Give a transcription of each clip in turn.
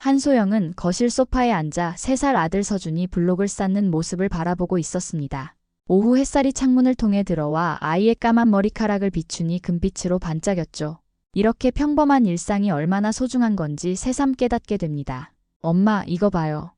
한소영은 거실 소파에 앉아 3살 아들 서준이 블록을 쌓는 모습을 바라보고 있었습니다. 오후 햇살이 창문을 통해 들어와 아이의 까만 머리카락을 비추니 금빛으로 반짝였죠. 이렇게 평범한 일상이 얼마나 소중한 건지 새삼 깨닫게 됩니다. 엄마, 이거 봐요.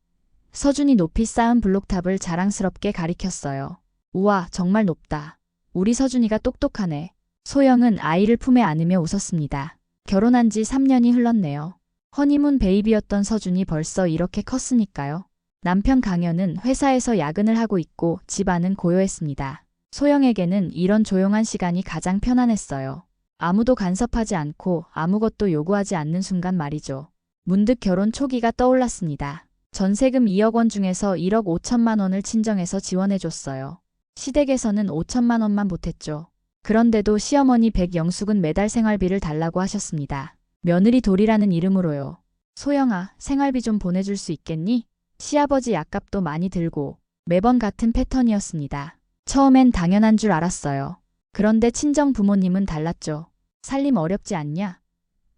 서준이 높이 쌓은 블록탑을 자랑스럽게 가리켰어요. 우와, 정말 높다. 우리 서준이가 똑똑하네. 소영은 아이를 품에 안으며 웃었습니다. 결혼한 지 3년이 흘렀네요. 허니문 베이비였던 서준이 벌써 이렇게 컸으니까요. 남편 강현은 회사에서 야근을 하고 있고 집안은 고요했습니다. 소영에게는 이런 조용한 시간이 가장 편안했어요. 아무도 간섭하지 않고 아무것도 요구하지 않는 순간 말이죠. 문득 결혼 초기가 떠올랐습니다. 전세금 2억 원 중에서 1억 5천만 원을 친정에서 지원해줬어요. 시댁에서는 5천만 원만 보탰죠. 그런데도 시어머니 백영숙은 매달 생활비를 달라고 하셨습니다. 며느리 돌이라는 이름으로요. 소영아, 생활비 좀 보내줄 수 있겠니? 시아버지 약값도 많이 들고 매번 같은 패턴이었습니다. 처음엔 당연한 줄 알았어요. 그런데 친정 부모님은 달랐죠. 살림 어렵지 않냐?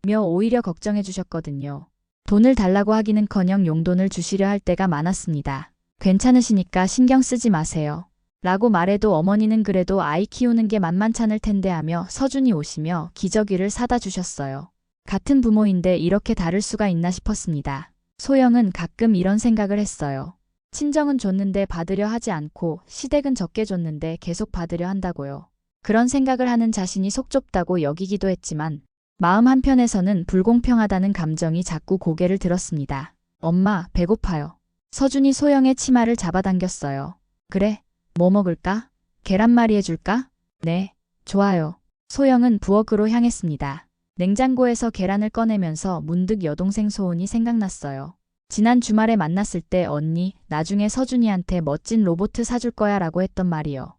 며 오히려 걱정해 주셨거든요. 돈을 달라고 하기는커녕 용돈을 주시려 할 때가 많았습니다. 괜찮으시니까 신경 쓰지 마세요. 라고 말해도 어머니는 그래도 아이 키우는 게 만만찮을 텐데 하며 서준이 오시며 기저귀를 사다 주셨어요. 같은 부모인데 이렇게 다를 수가 있나 싶었습니다. 소영은 가끔 이런 생각을 했어요. 친정은 줬는데 받으려 하지 않고 시댁은 적게 줬는데 계속 받으려 한다고요. 그런 생각을 하는 자신이 속 좁다고 여기기도 했지만 마음 한편에서는 불공평하다는 감정이 자꾸 고개를 들었습니다. 엄마, 배고파요. 서준이 소영의 치마를 잡아당겼어요. 그래, 뭐 먹을까? 계란말이 해줄까? 네, 좋아요. 소영은 부엌으로 향했습니다. 냉장고에서 계란을 꺼내면서 문득 여동생 소은이 생각났어요. 지난 주말에 만났을 때 언니, 나중에 서준이한테 멋진 로봇 사줄 거야 라고 했던 말이요.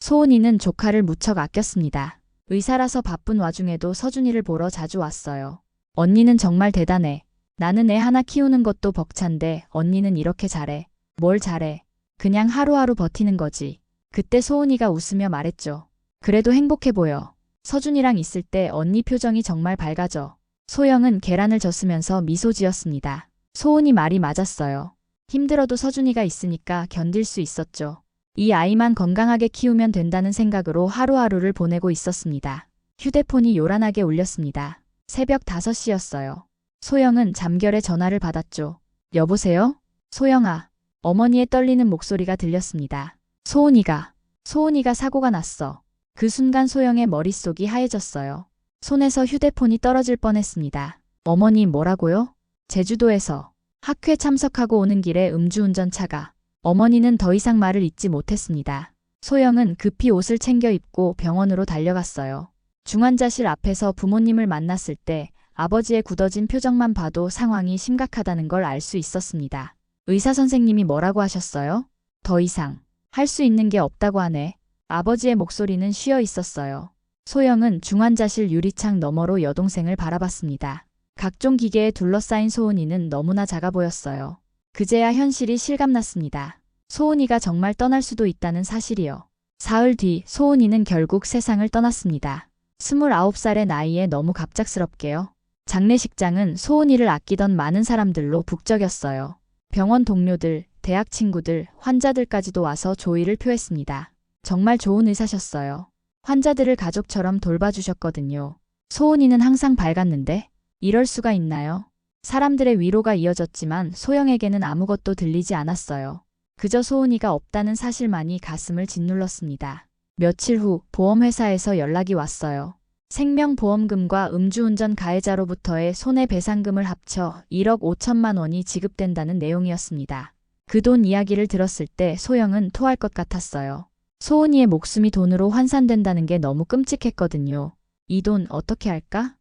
소은이는 조카를 무척 아꼈습니다. 의사라서 바쁜 와중에도 서준이를 보러 자주 왔어요. 언니는 정말 대단해. 나는 애 하나 키우는 것도 벅찬데 언니는 이렇게 잘해. 뭘 잘해. 그냥 하루하루 버티는 거지. 그때 소은이가 웃으며 말했죠. 그래도 행복해 보여. 서준이랑 있을 때 언니 표정이 정말 밝아져. 소영은 계란을 젓으면서 미소 지었습니다. 소은이 말이 맞았어요. 힘들어도 서준이가 있으니까 견딜 수 있었죠. 이 아이만 건강하게 키우면 된다는 생각으로 하루하루를 보내고 있었습니다. 휴대폰이 요란하게 울렸습니다. 새벽 5시였어요. 소영은 잠결에 전화를 받았죠. 여보세요? 소영아. 어머니의 떨리는 목소리가 들렸습니다. 소은이가 사고가 났어. 그 순간 소영의 머릿속이 하얘졌어요. 손에서 휴대폰이 떨어질 뻔했습니다. 어머니 뭐라고요? 제주도에서 학회 참석하고 오는 길에 음주운전차가. 어머니는 더 이상 말을 잇지 못했습니다. 소영은 급히 옷을 챙겨 입고 병원으로 달려갔어요. 중환자실 앞에서 부모님을 만났을 때 아버지의 굳어진 표정만 봐도 상황이 심각하다는 걸 알 수 있었습니다. 의사 선생님이 뭐라고 하셨어요? 더 이상 할 수 있는 게 없다고 하네. 아버지의 목소리는 쉬어 있었어요. 소영은 중환자실 유리창 너머로 여동생을 바라봤습니다. 각종 기계에 둘러싸인 소은이는 너무나 작아 보였어요. 그제야 현실이 실감났습니다. 소은이가 정말 떠날 수도 있다는 사실이요. 사흘 뒤 소은이는 결국 세상을 떠났습니다. 29살의 나이에 너무 갑작스럽게요. 장례식장은 소은이를 아끼던 많은 사람들로 북적였어요. 병원 동료들, 대학 친구들, 환자들까지도 와서 조의를 표했습니다. 정말 좋은 의사셨어요. 환자들을 가족처럼 돌봐주셨거든요. 소은이는 항상 밝았는데 이럴 수가 있나요? 사람들의 위로가 이어졌지만 소영에게는 아무것도 들리지 않았어요. 그저 소은이가 없다는 사실만이 가슴을 짓눌렀습니다. 며칠 후 보험회사에서 연락이 왔어요. 생명보험금과 음주운전 가해자로부터의 손해배상금을 합쳐 1억 5천만 원이 지급된다는 내용이었습니다. 그 돈 이야기를 들었을 때 소영은 토할 것 같았어요. 소은이의 목숨이 돈으로 환산된다는 게 너무 끔찍했거든요. 이 돈 어떻게 할까?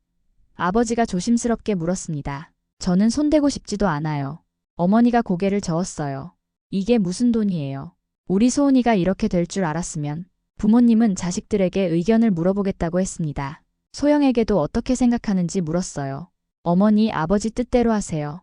아버지가 조심스럽게 물었습니다. 저는 손대고 싶지도 않아요. 어머니가 고개를 저었어요. 이게 무슨 돈이에요? 우리 소은이가 이렇게 될 줄 알았으면. 부모님은 자식들에게 의견을 물어보겠다고 했습니다. 소영에게도 어떻게 생각하는지 물었어요. 어머니, 아버지 뜻대로 하세요.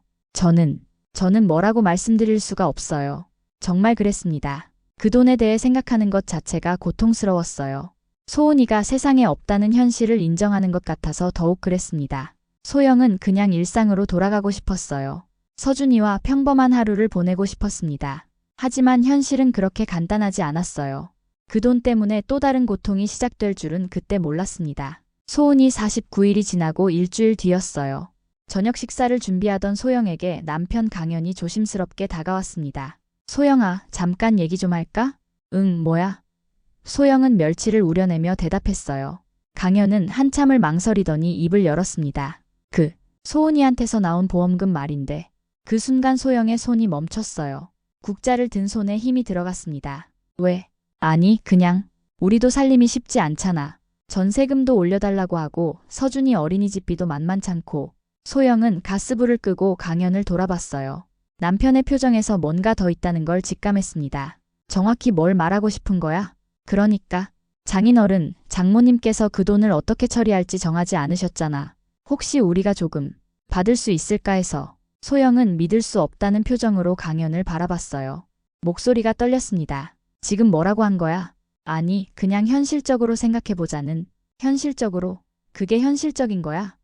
저는 뭐라고 말씀드릴 수가 없어요. 정말 그랬습니다. 그 돈에 대해 생각하는 것 자체가 고통스러웠어요. 소은이가 세상에 없다는 현실을 인정하는 것 같아서 더욱 그랬습니다. 소영은 그냥 일상으로 돌아가고 싶었어요. 서준이와 평범한 하루를 보내고 싶었습니다. 하지만 현실은 그렇게 간단하지 않았어요. 그 돈 때문에 또 다른 고통이 시작될 줄은 그때 몰랐습니다. 소은이 49일이 지나고 일주일 뒤였어요. 저녁 식사를 준비하던 소영에게 남편 강현이 조심스럽게 다가왔습니다. 소영아, 잠깐 얘기 좀 할까? 응, 뭐야? 소영은 멸치를 우려내며 대답했어요. 강현은 한참을 망설이더니 입을 열었습니다. 소은이한테서 나온 보험금 말인데. 그 순간 소영의 손이 멈췄어요. 국자를 든 손에 힘이 들어갔습니다. 왜? 아니, 그냥. 우리도 살림이 쉽지 않잖아. 전세금도 올려달라고 하고 서준이 어린이집비도 만만찮고. 소영은 가스불을 끄고 강현을 돌아봤어요. 남편의 표정에서 뭔가 더 있다는 걸 직감했습니다. 정확히 뭘 말하고 싶은 거야? 그러니까 장인어른, 장모님께서 그 돈을 어떻게 처리할지 정하지 않으셨잖아. 혹시 우리가 조금 받을 수 있을까 해서. 소영은 믿을 수 없다는 표정으로 강현을 바라봤어요. 목소리가 떨렸습니다. 지금 뭐라고 한 거야? 아니, 그냥 현실적으로 생각해보자는. 현실적으로? 그게 현실적인 거야?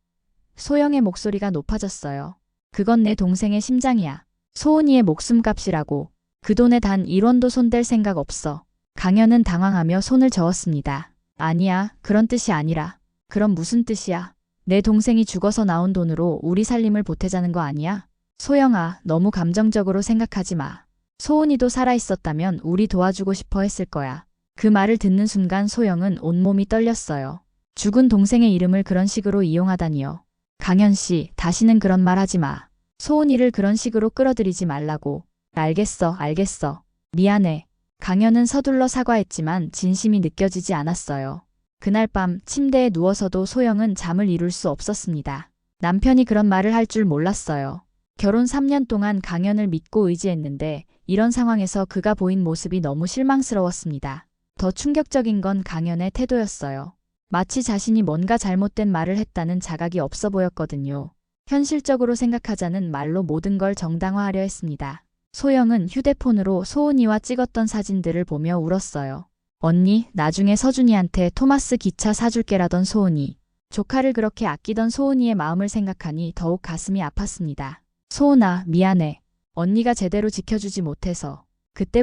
소영의 목소리가 높아졌어요. 그건 내 동생의 심장이야. 소은이의 목숨값이라고. 그 돈에 단 1원도 손댈 생각 없어. 강현은 당황하며 손을 저었습니다. 아니야, 그런 뜻이 아니라. 그럼 무슨 뜻이야? 내 동생이 죽어서 나온 돈으로 우리 살림을 보태자는 거 아니야? 소영아, 너무 감정적으로 생각하지 마. 소은이도 살아있었다면 우리 도와주고 싶어 했을 거야. 그 말을 듣는 순간 소영은 온몸이 떨렸어요. 죽은 동생의 이름을 그런 식으로 이용하다니요. 강현 씨, 다시는 그런 말 하지 마. 소은이를 그런 식으로 끌어들이지 말라고. 알겠어, 알겠어. 미안해. 강현은 서둘러 사과했지만 진심이 느껴지지 않았어요. 그날 밤 침대에 누워서도 소영은 잠을 이룰 수 없었습니다. 남편이 그런 말을 할 줄 몰랐어요. 결혼 3년 동안 강현을 믿고 의지했는데 이런 상황에서 그가 보인 모습이 너무 실망스러웠습니다. 더 충격적인 건 강현의 태도였어요. 마치 자신이 뭔가 잘못된 말을 했다는 자각이 없어 보였거든요. 현실적으로 생각하자는 말로 모든 걸 정당화하려 했습니다. 소영은 휴대폰으로 소은이와 찍었던 사진들을 보며 울었어요. 언니, 나중에 서준이한테 토마스 기차 사줄게라던 소은이. 조카를 그렇게 아끼던 소은이의 마음을 생각하니 더욱 가슴이 아팠습니다. 소은아, 미안해. 언니가 제대로 지켜주지 못해서.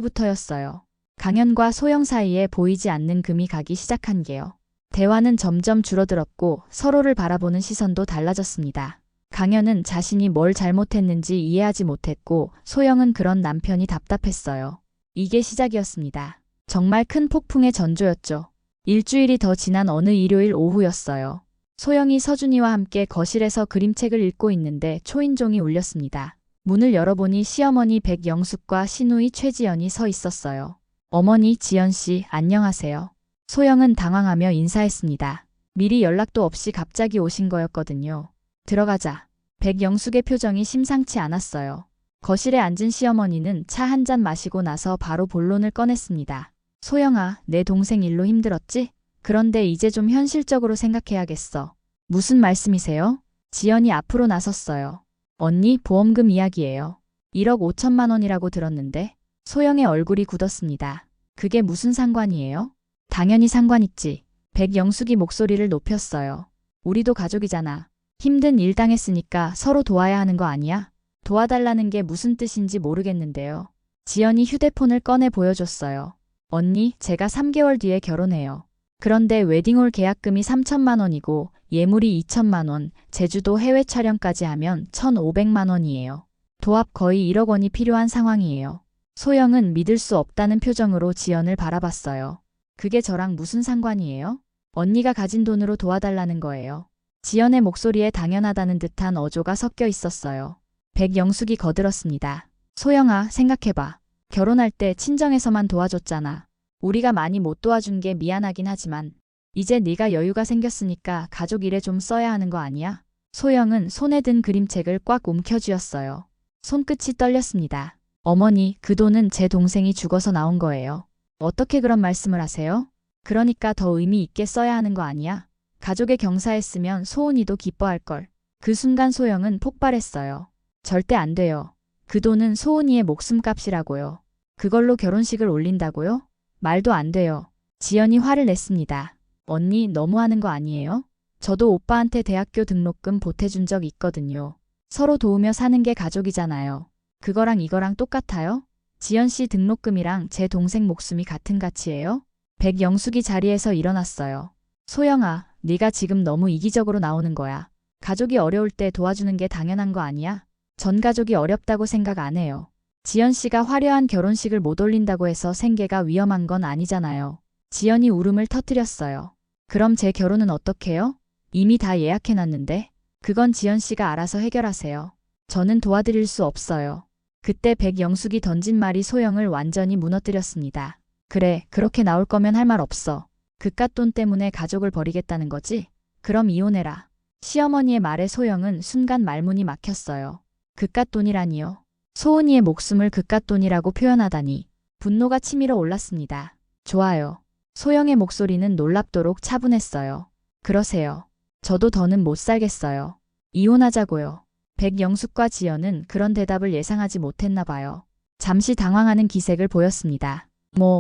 그때부터였어요. 강현과 소영 사이에 보이지 않는 금이 가기 시작한 게요. 대화는 점점 줄어들었고 서로를 바라보는 시선도 달라졌습니다. 강현은 자신이 뭘 잘못했는지 이해하지 못했고 소영은 그런 남편이 답답했어요. 이게 시작이었습니다. 정말 큰 폭풍의 전조였죠. 일주일이 더 지난 어느 일요일 오후였어요. 소영이 서준이와 함께 거실에서 그림책을 읽고 있는데 초인종이 울렸습니다. 문을 열어보니 시어머니 백영숙과 시누이 최지연이 서 있었어요. 어머니 지연씨, 안녕하세요. 소영은 당황하며 인사했습니다. 미리 연락도 없이 갑자기 오신 거였거든요. 들어가자. 백영숙의 표정이 심상치 않았어요. 거실에 앉은 시어머니는 차 한 잔 마시고 나서 바로 본론을 꺼냈습니다. 소영아, 내 동생 일로 힘들었지? 그런데 이제 좀 현실적으로 생각해야겠어. 무슨 말씀이세요? 지연이 앞으로 나섰어요. 언니, 보험금 이야기예요. 1억 5천만 원이라고 들었는데. 소영의 얼굴이 굳었습니다. 그게 무슨 상관이에요? 당연히 상관 있지. 백영숙이 목소리를 높였어요. 우리도 가족이잖아. 힘든 일 당했으니까 서로 도와야 하는 거 아니야? 도와달라는 게 무슨 뜻인지 모르겠는데요. 지연이 휴대폰을 꺼내 보여줬어요. 언니, 제가 3개월 뒤에 결혼해요. 그런데 웨딩홀 계약금이 3천만 원이고 예물이 2천만 원, 제주도 해외 촬영까지 하면 1,500만 원이에요. 도합 거의 1억 원이 필요한 상황이에요. 소영은 믿을 수 없다는 표정으로 지연을 바라봤어요. 그게 저랑 무슨 상관이에요? 언니가 가진 돈으로 도와달라는 거예요. 지연의 목소리에 당연하다는 듯한 어조가 섞여 있었어요. 백영숙이 거들었습니다. 소영아, 생각해봐. 결혼할 때 친정에서만 도와줬잖아. 우리가 많이 못 도와준 게 미안하긴 하지만 이제 네가 여유가 생겼으니까 가족 일에 좀 써야 하는 거 아니야? 소영은 손에 든 그림책을 꽉 움켜쥐었어요. 손끝이 떨렸습니다. 어머니, 그 돈은 제 동생이 죽어서 나온 거예요. 어떻게 그런 말씀을 하세요? 그러니까 더 의미 있게 써야 하는 거 아니야? 가족의 경사했으면 소은이도 기뻐할걸. 그 순간 소영은 폭발했어요. 절대 안 돼요. 그 돈은 소은이의 목숨값이라고요. 그걸로 결혼식을 올린다고요? 말도 안 돼요. 지연이 화를 냈습니다. 언니, 너무하는 거 아니에요? 저도 오빠한테 대학교 등록금 보태준 적 있거든요. 서로 도우며 사는 게 가족이잖아요. 그거랑 이거랑 똑같아요? 지연 씨 등록금이랑 제 동생 목숨이 같은 가치예요? 백영숙이 자리에서 일어났어요. 소영아, 네가 지금 너무 이기적으로 나오는 거야. 가족이 어려울 때 도와주는 게 당연한 거 아니야? 전 가족이 어렵다고 생각 안 해요. 지연 씨가 화려한 결혼식을 못 올린다고 해서 생계가 위험한 건 아니잖아요. 지연이 울음을 터뜨렸어요. 그럼 제 결혼은 어떡해요? 이미 다 예약해놨는데. 그건 지연 씨가 알아서 해결하세요. 저는 도와드릴 수 없어요. 그때 백영숙이 던진 말이 소영을 완전히 무너뜨렸습니다. 그래, 그렇게 나올 거면 할 말 없어. 그깟 돈 때문에 가족을 버리겠다는 거지? 그럼 이혼해라. 시어머니의 말에 소영은 순간 말문이 막혔어요. 그깟 돈이라니요. 소은이의 목숨을 그깟 돈이라고 표현하다니. 분노가 치밀어 올랐습니다. 좋아요. 소영의 목소리는 놀랍도록 차분했어요. 그러세요. 저도 더는 못 살겠어요. 이혼하자고요. 백영숙과 지연은 그런 대답을 예상하지 못했나 봐요. 잠시 당황하는 기색을 보였습니다.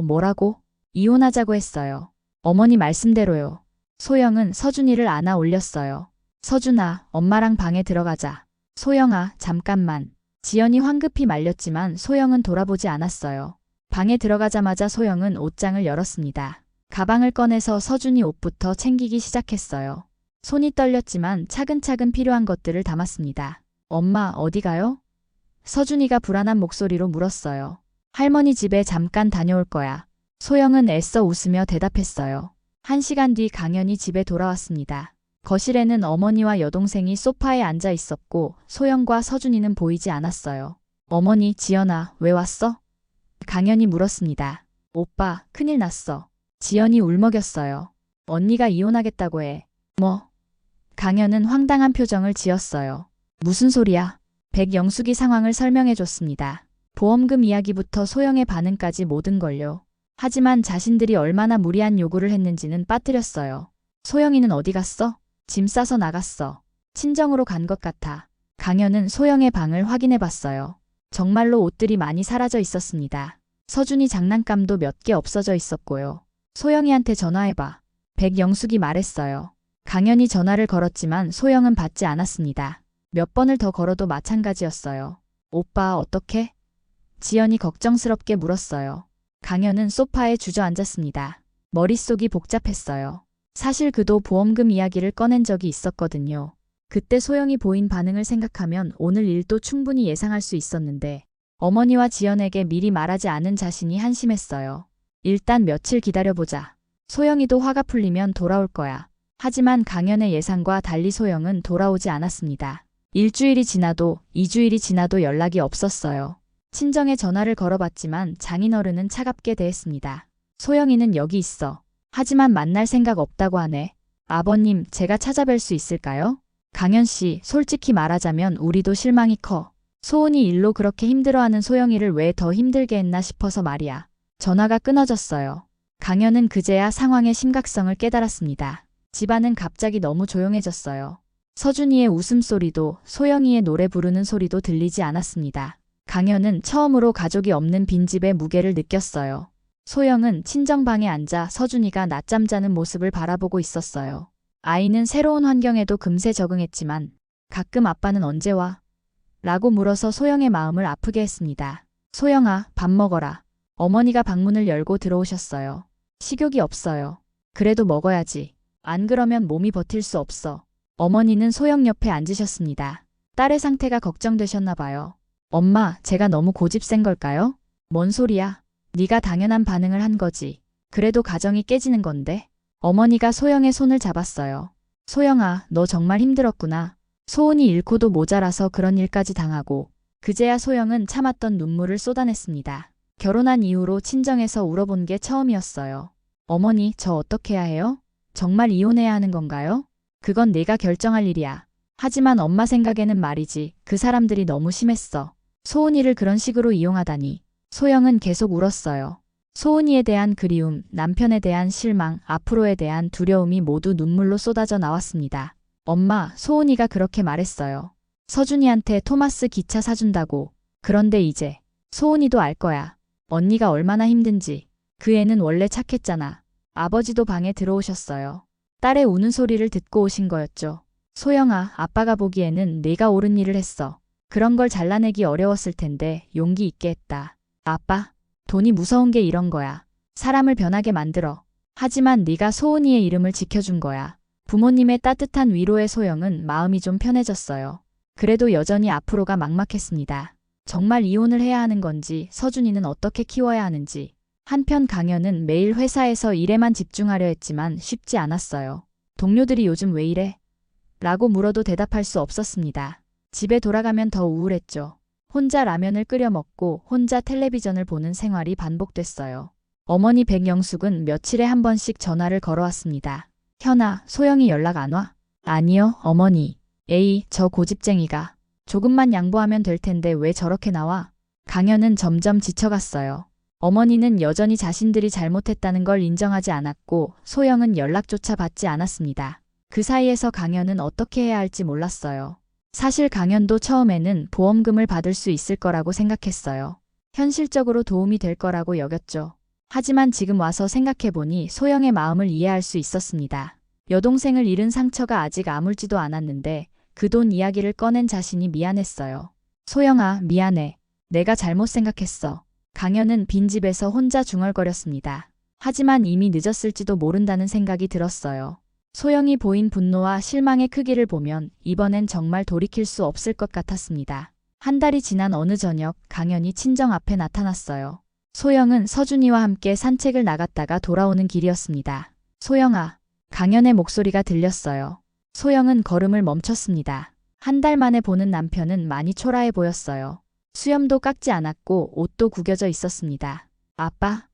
뭐라고? 이혼하자고 했어요. 어머니 말씀대로요. 소영은 서준이를 안아 올렸어요. 서준아, 엄마랑 방에 들어가자. 소영아, 잠깐만. 지연이 황급히 말렸지만 소영은 돌아보지 않았어요. 방에 들어가자마자 소영은 옷장을 열었습니다. 가방을 꺼내서 서준이 옷부터 챙기기 시작했어요. 손이 떨렸지만 차근차근 필요한 것들을 담았습니다. 엄마, 어디 가요? 서준이가 불안한 목소리로 물었어요. 할머니 집에 잠깐 다녀올 거야. 소영은 애써 웃으며 대답했어요. 1시간 뒤 강연이 집에 돌아왔습니다. 거실에는 어머니와 여동생이 소파에 앉아 있었고 소영과 서준이는 보이지 않았어요. 어머니, 지연아, 왜 왔어? 강연이 물었습니다. 오빠, 큰일 났어. 지연이 울먹였어요. 언니가 이혼하겠다고 해. 뭐? 강연은 황당한 표정을 지었어요. 무슨 소리야? 백영숙이 상황을 설명해줬습니다. 보험금 이야기부터 소영의 반응까지 모든 걸요. 하지만 자신들이 얼마나 무리한 요구를 했는지는 빠뜨렸어요. 소영이는 어디 갔어? 짐 싸서 나갔어. 친정으로 간 것 같아. 강연은 소영의 방을 확인해봤어요. 정말로 옷들이 많이 사라져 있었습니다. 서준이 장난감도 몇 개 없어져 있었고요. 소영이한테 전화해봐. 백영숙이 말했어요. 강연이 전화를 걸었지만 소영은 받지 않았습니다. 몇 번을 더 걸어도 마찬가지였어요. 오빠, 어떡해? 지연이 걱정스럽게 물었어요. 강연은 소파에 주저앉았습니다. 머릿속이 복잡했어요. 사실 그도 보험금 이야기를 꺼낸 적이 있었거든요. 그때 소영이 보인 반응을 생각하면 오늘 일도 충분히 예상할 수 있었는데 어머니와 지연에게 미리 말하지 않은 자신이 한심했어요. 일단 며칠 기다려보자. 소영이도 화가 풀리면 돌아올 거야. 하지만 강연의 예상과 달리 소영은 돌아오지 않았습니다. 일주일이 지나도 2주일이 지나도 연락이 없었어요. 친정에 전화를 걸어봤지만 장인어른은 차갑게 대했습니다. 소영이는 여기 있어. 하지만 만날 생각 없다고 하네. 아버님, 제가 찾아뵐 수 있을까요? 강연 씨, 솔직히 말하자면 우리도 실망이 커. 소은이 일로 그렇게 힘들어하는 소영이를 왜 더 힘들게 했나 싶어서 말이야. 전화가 끊어졌어요. 강연은 그제야 상황의 심각성을 깨달았습니다. 집안은 갑자기 너무 조용해졌어요. 서준이의 웃음소리도 소영이의 노래 부르는 소리도 들리지 않았습니다. 강연은 처음으로 가족이 없는 빈집의 무게를 느꼈어요. 소영은 친정방에 앉아 서준이가 낮잠 자는 모습을 바라보고 있었어요. 아이는 새로운 환경에도 금세 적응했지만 가끔 아빠는 언제 와? 라고 물어서 소영의 마음을 아프게 했습니다. 소영아, 밥 먹어라. 어머니가 방문을 열고 들어오셨어요. 식욕이 없어요. 그래도 먹어야지. 안 그러면 몸이 버틸 수 없어. 어머니는 소영 옆에 앉으셨습니다. 딸의 상태가 걱정되셨나 봐요. 엄마, 제가 너무 고집센 걸까요? 뭔 소리야? 네가 당연한 반응을 한 거지. 그래도 가정이 깨지는 건데. 어머니가 소영의 손을 잡았어요. 소영아, 너 정말 힘들었구나. 소은이 잃고도 모자라서 그런 일까지 당하고. 그제야 소영은 참았던 눈물을 쏟아냈습니다. 결혼한 이후로 친정에서 울어본 게 처음이었어요. 어머니, 저 어떻게 해야 해요? 정말 이혼해야 하는 건가요? 그건 내가 결정할 일이야. 하지만 엄마 생각에는 말이지. 그 사람들이 너무 심했어. 소은이를 그런 식으로 이용하다니. 소영은 계속 울었어요. 소은이에 대한 그리움, 남편에 대한 실망, 앞으로에 대한 두려움이 모두 눈물로 쏟아져 나왔습니다. 엄마, 소은이가 그렇게 말했어요. 서준이한테 토마스 기차 사준다고. 그런데 이제 소은이도 알 거야. 언니가 얼마나 힘든지. 그 애는 원래 착했잖아. 아버지도 방에 들어오셨어요. 딸의 우는 소리를 듣고 오신 거였죠. 소영아, 아빠가 보기에는 네가 옳은 일을 했어. 그런 걸 잘라내기 어려웠을 텐데 용기 있게 했다. 아빠, 돈이 무서운 게 이런 거야. 사람을 변하게 만들어. 하지만 네가 소은이의 이름을 지켜준 거야. 부모님의 따뜻한 위로에 소영은 마음이 좀 편해졌어요. 그래도 여전히 앞으로가 막막했습니다. 정말 이혼을 해야 하는 건지, 서준이는 어떻게 키워야 하는지. 한편 강현은 매일 회사에서 일에만 집중하려 했지만 쉽지 않았어요. 동료들이 요즘 왜 이래? 라고 물어도 대답할 수 없었습니다. 집에 돌아가면 더 우울했죠. 혼자 라면을 끓여 먹고 혼자 텔레비전을 보는 생활이 반복됐어요. 어머니 백영숙은 며칠에 한 번씩 전화를 걸어왔습니다. 현아, 소영이 연락 안 와? 아니요, 어머니. 에이, 저 고집쟁이가. 조금만 양보하면 될 텐데 왜 저렇게 나와? 강현은 점점 지쳐갔어요. 어머니는 여전히 자신들이 잘못했다는 걸 인정하지 않았고 소영은 연락조차 받지 않았습니다. 그 사이에서 강현은 어떻게 해야 할지 몰랐어요. 사실 강현도 처음에는 보험금을 받을 수 있을 거라고 생각했어요. 현실적으로 도움이 될 거라고 여겼죠. 하지만 지금 와서 생각해보니 소영의 마음을 이해할 수 있었습니다. 여동생을 잃은 상처가 아직 아물지도 않았는데 그 돈 이야기를 꺼낸 자신이 미안했어요. 소영아, 미안해. 내가 잘못 생각했어. 강현은 빈집에서 혼자 중얼거렸습니다. 하지만 이미 늦었을지도 모른다는 생각이 들었어요. 소영이 보인 분노와 실망의 크기를 보면 이번엔 정말 돌이킬 수 없을 것 같았습니다. 한 달이 지난 어느 저녁 강현이 친정 앞에 나타났어요. 소영은 서준이와 함께 산책을 나갔다가 돌아오는 길이었습니다. 소영아, 강현의 목소리가 들렸어요. 소영은 걸음을 멈췄습니다. 한 달 만에 보는 남편은 많이 초라해 보였어요. 수염도 깎지 않았고 옷도 구겨져 있었습니다. 아빠.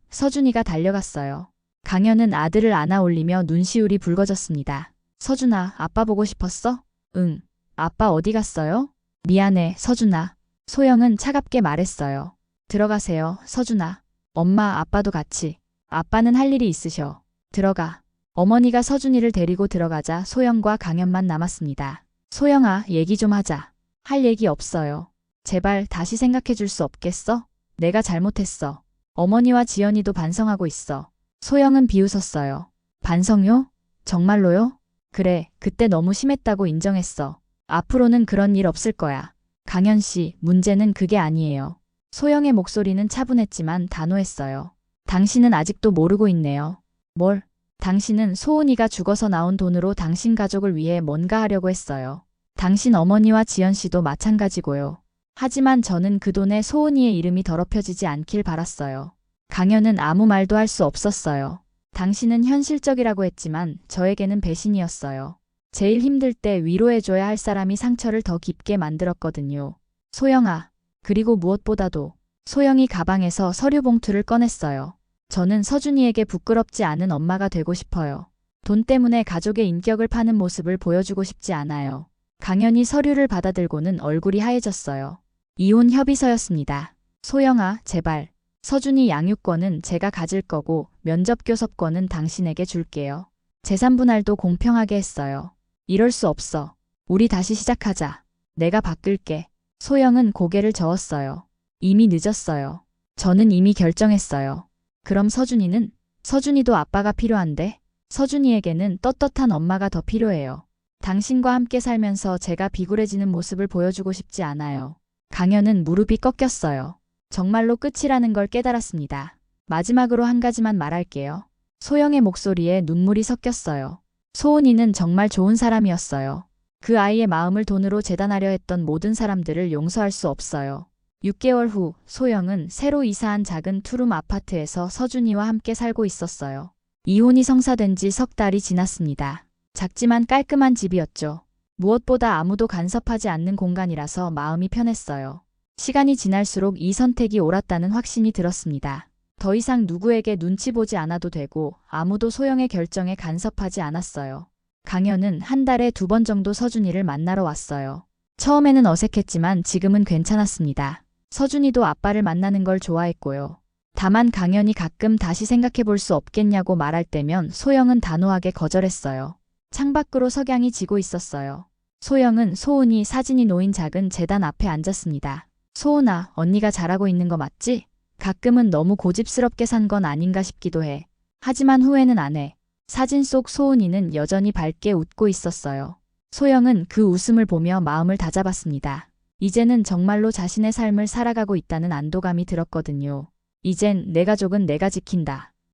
서준이가 달려갔어요. 강현은 아들을 안아 올리며 눈시울이 붉어졌습니다. 서준아, 아빠 보고 싶었어? 응. 아빠 어디 갔어요? 미안해, 서준아. 소영은 차갑게 말했어요. 들어가세요, 서준아. 엄마, 아빠도 같이. 아빠는 할 일이 있으셔. 들어가. 어머니가 서준이를 데리고 들어가자 소영과 강현만 남았습니다. 소영아, 얘기 좀 하자. 할 얘기 없어요. 제발 다시 생각해 줄 수 없겠어? 내가 잘못했어. 어머니와 지연이도 반성하고 있어. 소영은 비웃었어요. 반성요? 정말로요? 그래, 그때 너무 심했다고 인정했어. 앞으로는 그런 일 없을 거야. 강현 씨, 문제는 그게 아니에요. 소영의 목소리는 차분했지만 단호했어요. 당신은 아직도 모르고 있네요. 뭘? 당신은 소은이가 죽어서 나온 돈으로 당신 가족을 위해 뭔가 하려고 했어요. 당신 어머니와 지연 씨도 마찬가지고요. 하지만 저는 그 돈에 소은이의 이름이 더럽혀지지 않길 바랐어요. 강현은 아무 말도 할 수 없었어요. 당신은 현실적이라고 했지만 저에게는 배신이었어요. 제일 힘들 때 위로해줘야 할 사람이 상처를 더 깊게 만들었거든요. 소영아, 그리고 무엇보다도 소영이 가방에서 서류 봉투를 꺼냈어요. 저는 서준이에게 부끄럽지 않은 엄마가 되고 싶어요. 돈 때문에 가족의 인격을 파는 모습을 보여주고 싶지 않아요. 강현이 서류를 받아들고는 얼굴이 하얘졌어요. 이혼 협의서였습니다. 소영아, 제발. 서준이 양육권은 제가 가질 거고 면접 교섭권은 당신에게 줄게요. 재산 분할도 공평하게 했어요. 이럴 수 없어. 우리 다시 시작하자. 내가 바꿀게. 소영은 고개를 저었어요. 이미 늦었어요. 저는 이미 결정했어요. 그럼 서준이는? 서준이도 아빠가 필요한데? 서준이에게는 떳떳한 엄마가 더 필요해요. 당신과 함께 살면서 제가 비굴해지는 모습을 보여주고 싶지 않아요. 강현은 무릎이 꺾였어요. 정말로 끝이라는 걸 깨달았습니다. 마지막으로 한 가지만 말할게요. 소영의 목소리에 눈물이 섞였어요. 소은이는 정말 좋은 사람이었어요. 그 아이의 마음을 돈으로 재단하려 했던 모든 사람들을 용서할 수 없어요. 6개월 후 소영은 새로 이사한 작은 투룸 아파트에서 서준이와 함께 살고 있었어요. 이혼이 성사된 지 석 달이 지났습니다. 작지만 깔끔한 집이었죠. 무엇보다 아무도 간섭하지 않는 공간이라서 마음이 편했어요. 시간이 지날수록 이 선택이 옳았다는 확신이 들었습니다. 더 이상 누구에게 눈치 보지 않아도 되고 아무도 소영의 결정에 간섭하지 않았어요. 강현은 한 달에 2번 정도 서준이를 만나러 왔어요. 처음에는 어색했지만 지금은 괜찮았습니다. 서준이도 아빠를 만나는 걸 좋아했고요. 다만 강현이 가끔 다시 생각해 볼 수 없겠냐고 말할 때면 소영은 단호하게 거절했어요. 창밖으로 석양이 지고 있었어요. 소영은 소은이 사진이 놓인 작은 재단 앞에 앉았습니다. 소은아, 언니가 잘하고 있는 거 맞지? 가끔은 너무 고집스럽게 산 건 아닌가 싶기도 해. 하지만 후회는 안 해. 사진 속 소은이는 여전히 밝게 웃고 있었어요. 소영은 그 웃음을 보며 마음을 다잡았습니다. 이제는 정말로 자신의 삶을 살아가고 있다는 안도감이 들었거든요. 이젠 내 가족은 내가 지킨다.